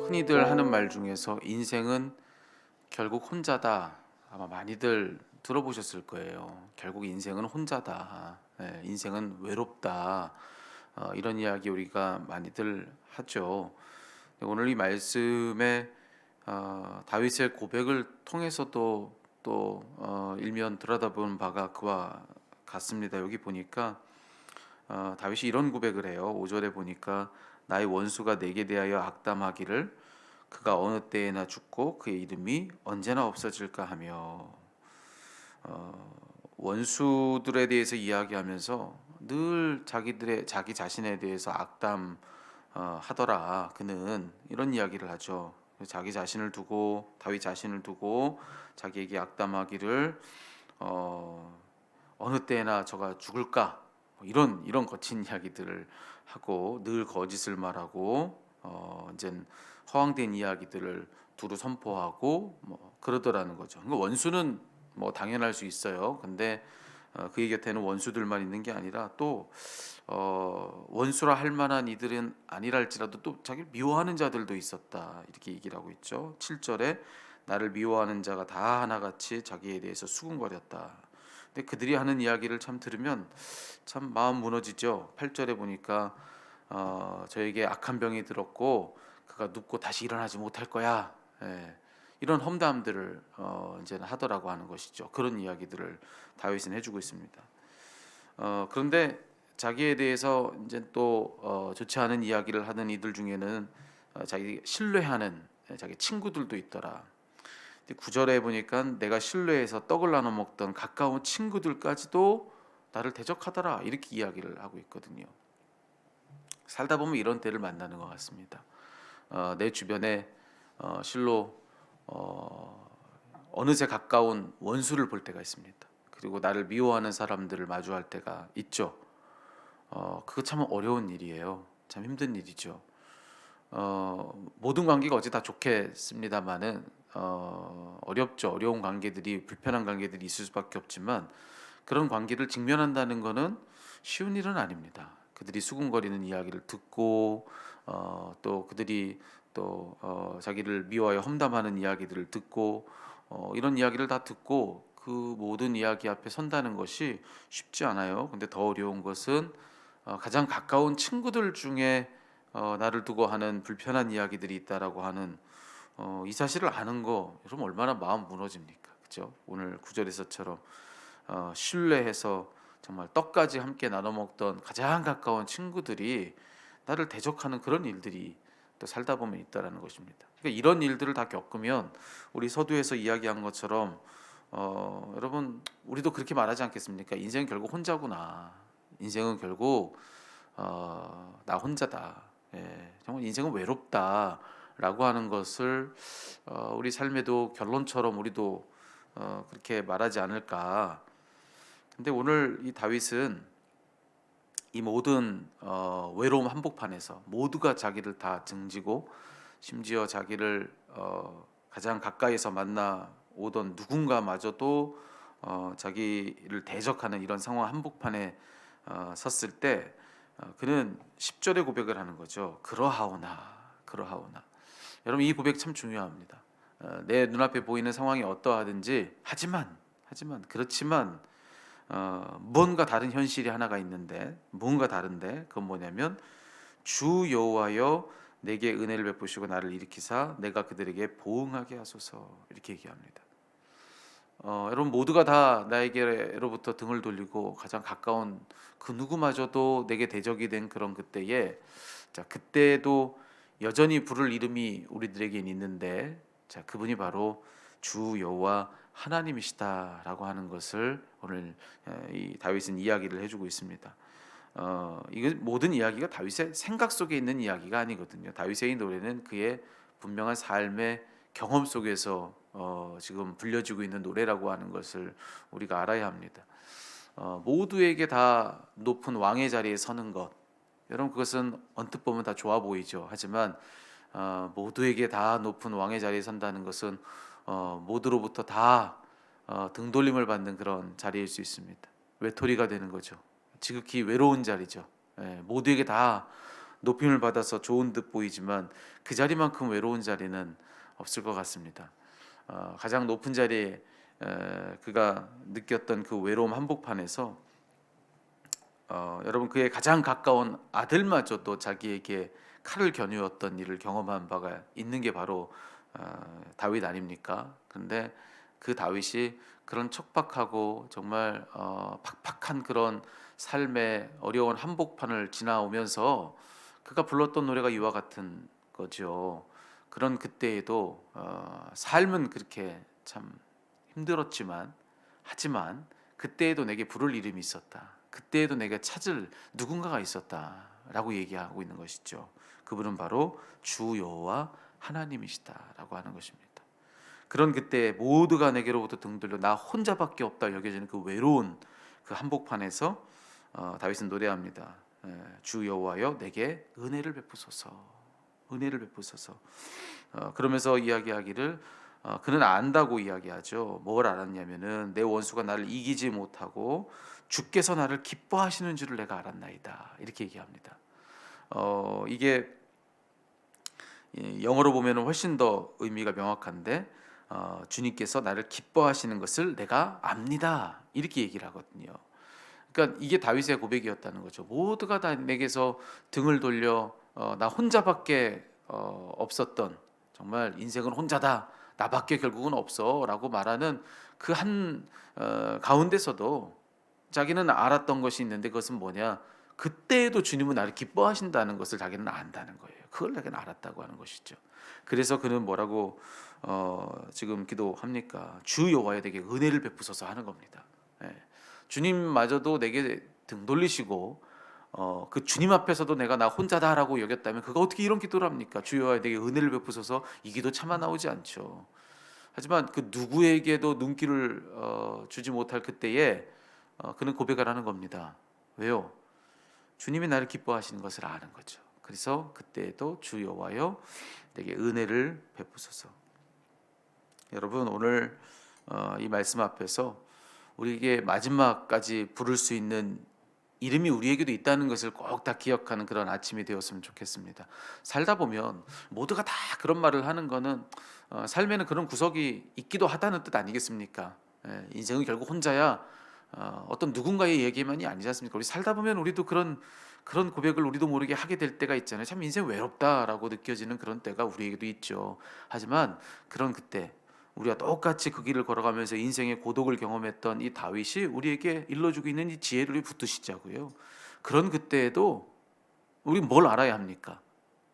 흔히들 하는 말 중에서 인생은 결국 혼자다. 아마 많이들 들어보셨을 거예요. 결국 인생은 혼자다. 인생은 외롭다. 이런 이야기 우리가 많이들 하죠. 오늘 이 말씀에 다윗의 고백을 통해서도 또 일면 들여다본 바가 그와 같습니다. 여기 보니까 다윗이 이런 고백을 해요. 5절에 보니까 나의 원수가 내게 대하여 악담하기를 그가 어느 때에나 죽고 그의 이름이 언제나 없어질까 하며 원수들에 대해서 이야기하면서 늘 자기 자신에 대해서 악담 하더라. 그는 이런 이야기를 하죠. 자기 자신을 두고 다윗 자신을 두고 자기에게 악담하기를 어, 어느 때나 저가 죽을까 뭐 이런 거친 이야기들을 하고 늘 거짓을 말하고 이제 허황된 이야기들을 두루 선포하고 뭐 그러더라는 거죠. 그러니까 원수는 뭐 당연할 수 있어요. 근데 그의 곁에는 원수들만 있는 게 아니라 또 원수라 할 만한 이들은 아니랄지라도 또 자기를 미워하는 자들도 있었다. 이렇게 얘기를 하고 있죠. 7절에 나를 미워하는 자가 다 하나같이 자기에 대해서 수군거렸다. 근데 그들이 하는 이야기를 참 들으면 참 마음 무너지죠. 8절에 보니까 저에게 악한 병이 들었고 그가 눕고 다시 일어나지 못할 거야. 예, 이런 험담들을 이제 하더라고 하는 것이죠. 그런 이야기들을 다윗은 해주고 있습니다. 그런데 자기에 대해서 이제 또 좋지 않은 이야기를 하는 이들 중에는 자기 신뢰하는 자기 친구들도 있더라. 9절에 보니까 내가 신뢰해서 떡을 나눠 먹던 가까운 친구들까지도 나를 대적하더라 이렇게 이야기를 하고 있거든요. 살다 보면 이런 때를 만나는 것 같습니다. 내 주변에 실로 어느새 가까운 원수를 볼 때가 있습니다. 그리고 나를 미워하는 사람들을 마주할 때가 있죠. 그거 참 어려운 일이에요. 참 힘든 일이죠. 모든 관계가 어찌 다 좋겠습니다만은 어렵죠. 어려운 관계들이 불편한 관계들이 있을 수밖에 없지만 그런 관계를 직면한다는 것은 쉬운 일은 아닙니다. 그들이 수군거리는 이야기를 듣고 또 그들이 또 자기를 미워하여 험담하는 이야기들을 듣고 이런 이야기를 다 듣고 그 모든 이야기 앞에 선다는 것이 쉽지 않아요. 근데 더 어려운 것은 가장 가까운 친구들 중에 나를 두고 하는 불편한 이야기들이 있다라고 하는 이 사실을 아는 거 여러분 얼마나 마음 무너집니까? 그죠? 오늘 구절에서처럼 신뢰해서 정말 떡까지 함께 나눠 먹던 가장 가까운 친구들이 나를 대적하는 그런 일들이 또 살다 보면 있다라는 것입니다. 그러니까 이런 일들을 다 겪으면 우리 서두에서 이야기한 것처럼 여러분 우리도 그렇게 말하지 않겠습니까? 인생은 결국 혼자구나. 인생은 결국 나 혼자다. 정말 인생은 외롭다라고 하는 것을 우리 삶에도 결론처럼 우리도 그렇게 말하지 않을까. 근데 오늘 이 다윗은 이 모든 외로움 한복판에서 모두가 자기를 다 등지고 심지어 자기를 가장 가까이서 만나 오던 누군가마저도 자기를 대적하는 이런 상황 한복판에 섰을 때 그는 10절의 고백을 하는 거죠. 그러하오나 그러하오나. 여러분 이 고백 참 중요합니다. 내 눈앞에 보이는 상황이 어떠하든지 하지만 그렇지만 뭔가 다른 현실이 하나가 있는데 뭔가 다른데 그건 뭐냐면 주 여호와여 내게 은혜를 베푸시고 나를 일으키사 내가 그들에게 보응하게 하소서 이렇게 얘기합니다. 여러분 모두가 다 나에게로부터 등을 돌리고 가장 가까운 그 누구마저도 내게 대적이 된 그런 그때에 자 그때도 여전히 부를 이름이 우리들에겐 있는데 자 그분이 바로 주 여호와 하나님이시다라고 하는 것을 오늘 이 다윗은 이야기를 해주고 있습니다. 이거 모든 이야기가 다윗의 생각 속에 있는 이야기가 아니거든요. 다윗의 이 노래는 그의 분명한 삶의 경험 속에서 지금 불려지고 있는 노래라고 하는 것을 우리가 알아야 합니다. 모두에게 다 높은 왕의 자리에 서는 것, 여러분 그것은 언뜻 보면 다 좋아 보이죠. 하지만 모두에게 다 높은 왕의 자리에 선다는 것은 모두로부터 다 등돌림을 받는 그런 자리일 수 있습니다. 외톨이가 되는 거죠. 지극히 외로운 자리죠. 모두에게 다 높임을 받아서 좋은 듯 보이지만 그 자리만큼 외로운 자리는 없을 것 같습니다. 가장 높은 자리에 그가 느꼈던 그 외로움 한복판에서 여러분 그의 가장 가까운 아들마저도 자기에게 칼을 겨누었던 일을 경험한 바가 있는 게 바로 다윗 아닙니까? 그런데 그 다윗이 그런 척박하고 정말 팍팍한 그런 삶의 어려운 한복판을 지나오면서 그가 불렀던 노래가 이와 같은 거죠. 그런 그때에도 삶은 그렇게 참 힘들었지만 하지만 그때에도 내게 부를 이름이 있었다. 그때에도 내가 찾을 누군가가 있었다라고 얘기하고 있는 것이죠. 그분은 바로 주 여호와 하나님이시다라고 하는 것입니다. 그런 그때 모두가 내게로부터 등 돌려 나 혼자밖에 없다 여겨지는 그 외로운 그 한복판에서 다윗은 노래합니다. 주 여호와여 내게 은혜를 베푸소서. 은혜를 베푸소서. 그러면서 이야기하기를 그는 안다고 이야기하죠. 뭘 알았냐면은 내 원수가 나를 이기지 못하고 주께서 나를 기뻐하시는 줄을 내가 알았나이다. 이렇게 얘기합니다. 이게 영어로 보면 훨씬 더 의미가 명확한데 주님께서 나를 기뻐하시는 것을 내가 압니다. 이렇게 얘기를 하거든요. 그러니까 이게 다윗의 고백이었다는 거죠. 모두가 다 내게서 등을 돌려 나 혼자밖에 없었던 정말 인생은 혼자다. 나밖에 결국은 없어라고 말하는 그 한 가운데서도 자기는 알았던 것이 있는데 그것은 뭐냐? 그때에도 주님은 나를 기뻐하신다는 것을 자기는 안다는 거예요. 그걸 자기는 알았다고 하는 것이죠. 그래서 그는 뭐라고 지금 기도합니까? 주 여호와여 내게 은혜를 베푸소서 하는 겁니다. 예. 주님마저도 내게 등 돌리시고 그 주님 앞에서도 내가 나 혼자다라고 여겼다면 그가 어떻게 이런 기도를 합니까? 주 여호와여 내게 은혜를 베푸소서 이 기도 차마 나오지 않죠. 하지만 그 누구에게도 눈길을 주지 못할 그때에 그는 고백을 하는 겁니다. 왜요? 주님이 나를 기뻐하시는 것을 아는 거죠. 그래서 그때에도 주 여호와여 내게 은혜를 베푸소서. 여러분 오늘 이 말씀 앞에서 우리에게 마지막까지 부를 수 있는 이름이 우리에게도 있다는 것을 꼭 다 기억하는 그런 아침이 되었으면 좋겠습니다. 살다 보면 모두가 다 그런 말을 하는 거는 삶에는 그런 구석이 있기도 하다는 뜻 아니겠습니까? 인생은 결국 혼자야. 어떤 누군가의 얘기만이 아니지 않습니까? 우리 살다 보면 우리도 그런 고백을 우리도 모르게 하게 될 때가 있잖아요. 참 인생 외롭다라고 느껴지는 그런 때가 우리에게도 있죠. 하지만 그런 그때 우리가 똑같이 그 길을 걸어가면서 인생의 고독을 경험했던 이 다윗이 우리에게 일러주고 있는 이 지혜를 붙드시자고요. 그런 그때에도 우리 뭘 알아야 합니까?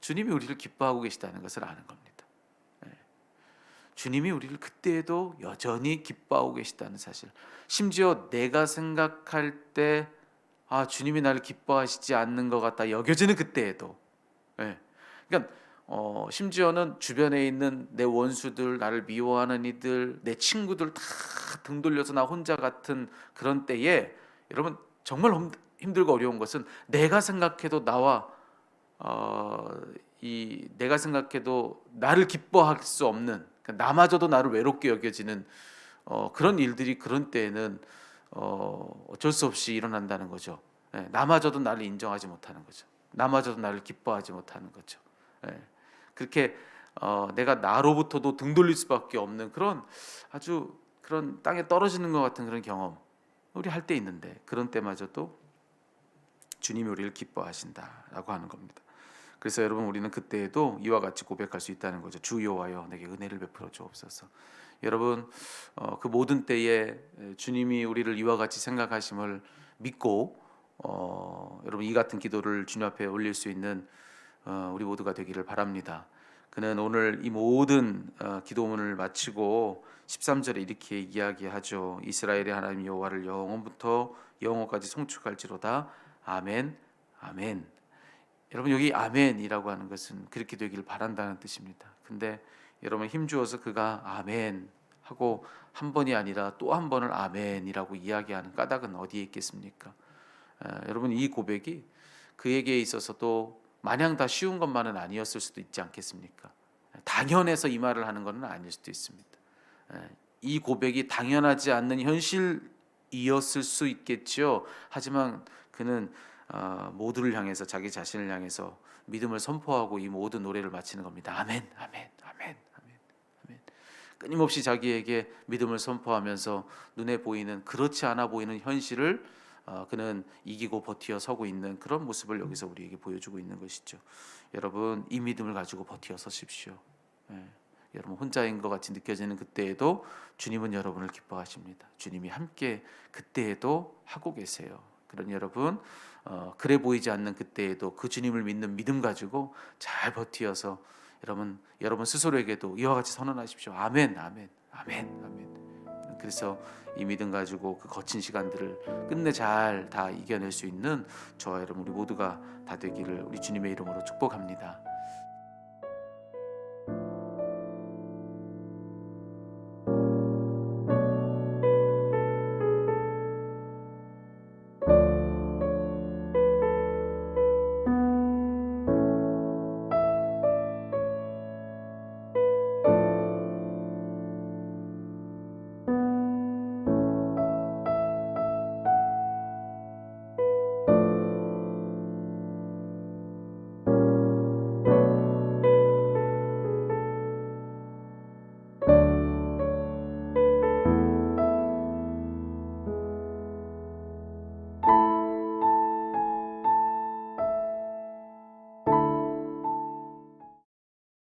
주님이 우리를 기뻐하고 계시다는 것을 아는 겁니다. 예. 주님이 우리를 그때에도 여전히 기뻐하고 계시다는 사실. 심지어 내가 생각할 때 주님이 나를 기뻐하시지 않는 것 같다 여겨지는 그때에도. 예. 그러니까 심지어는 주변에 있는 내 원수들, 나를 미워하는 이들, 내 친구들 다 등 돌려서 나 혼자 같은 그런 때에 여러분 정말 힘들고 어려운 것은 내가 생각해도 내가 생각해도 나를 기뻐할 수 없는 그러니까 나마저도 나를 외롭게 여겨지는 그런 일들이 그런 때에는 어쩔 수 없이 일어난다는 거죠. 나마저도 나를 인정하지 못하는 거죠. 나마저도 나를 기뻐하지 못하는 거죠. 그렇게 내가 나로부터도 등 돌릴 수밖에 없는 그런 아주 그런 땅에 떨어지는 것 같은 그런 경험 우리 할 때 있는데 그런 때마저도 주님이 우리를 기뻐하신다라고 하는 겁니다. 그래서 여러분 우리는 그때에도 이와 같이 고백할 수 있다는 거죠. 주 여호와여 내게 은혜를 베풀어 주옵소서. 여러분 그 모든 때에 주님이 우리를 이와 같이 생각하심을 믿고 여러분 이 같은 기도를 주님 앞에 올릴 수 있는 우리 모두가 되기를 바랍니다. 그는 오늘 이 모든 기도문을 마치고 13절에 이렇게 이야기하죠. 이스라엘의 하나님 여호와를 영원부터 영원까지 송축할지로다. 아멘, 아멘. 여러분 여기 아멘이라고 하는 것은 그렇게 되기를 바란다는 뜻입니다. 근데 여러분 힘주어서 그가 아멘 하고 한 번이 아니라 또 한 번을 아멘이라고 이야기하는 까닭은 어디에 있겠습니까? 여러분 이 고백이 그에게 있어서도 마냥 다 쉬운 것만은 아니었을 수도 있지 않겠습니까? 당연해서 이 말을 하는 것은 아닐 수도 있습니다. 이 고백이 당연하지 않는 현실이었을 수 있겠죠. 하지만 그는 모두를 향해서 자기 자신을 향해서 믿음을 선포하고 이 모든 노래를 마치는 겁니다. 아멘, 아멘, 아멘, 아멘, 아멘. 끊임없이 자기에게 믿음을 선포하면서 눈에 보이는 그렇지 않아 보이는 현실을 그는 이기고 버티어 서고 있는 그런 모습을 여기서 우리에게 보여주고 있는 것이죠. 여러분 이 믿음을 가지고 버티어 서십시오. 예. 여러분 혼자인 것 같이 느껴지는 그때에도 주님은 여러분을 기뻐하십니다. 주님이 함께 그때에도 하고 계세요. 그런 여러분 그래 보이지 않는 그때에도 그 주님을 믿는 믿음 가지고 잘 버티어서 여러분 스스로에게도 이와 같이 선언하십시오. 아멘, 아멘, 아멘, 아멘. 그래서 이 믿음 가지고 그 거친 시간들을 끝내 잘 다 이겨낼 수 있는 저와 여러분 우리 모두가 다 되기를 우리 주님의 이름으로 축복합니다.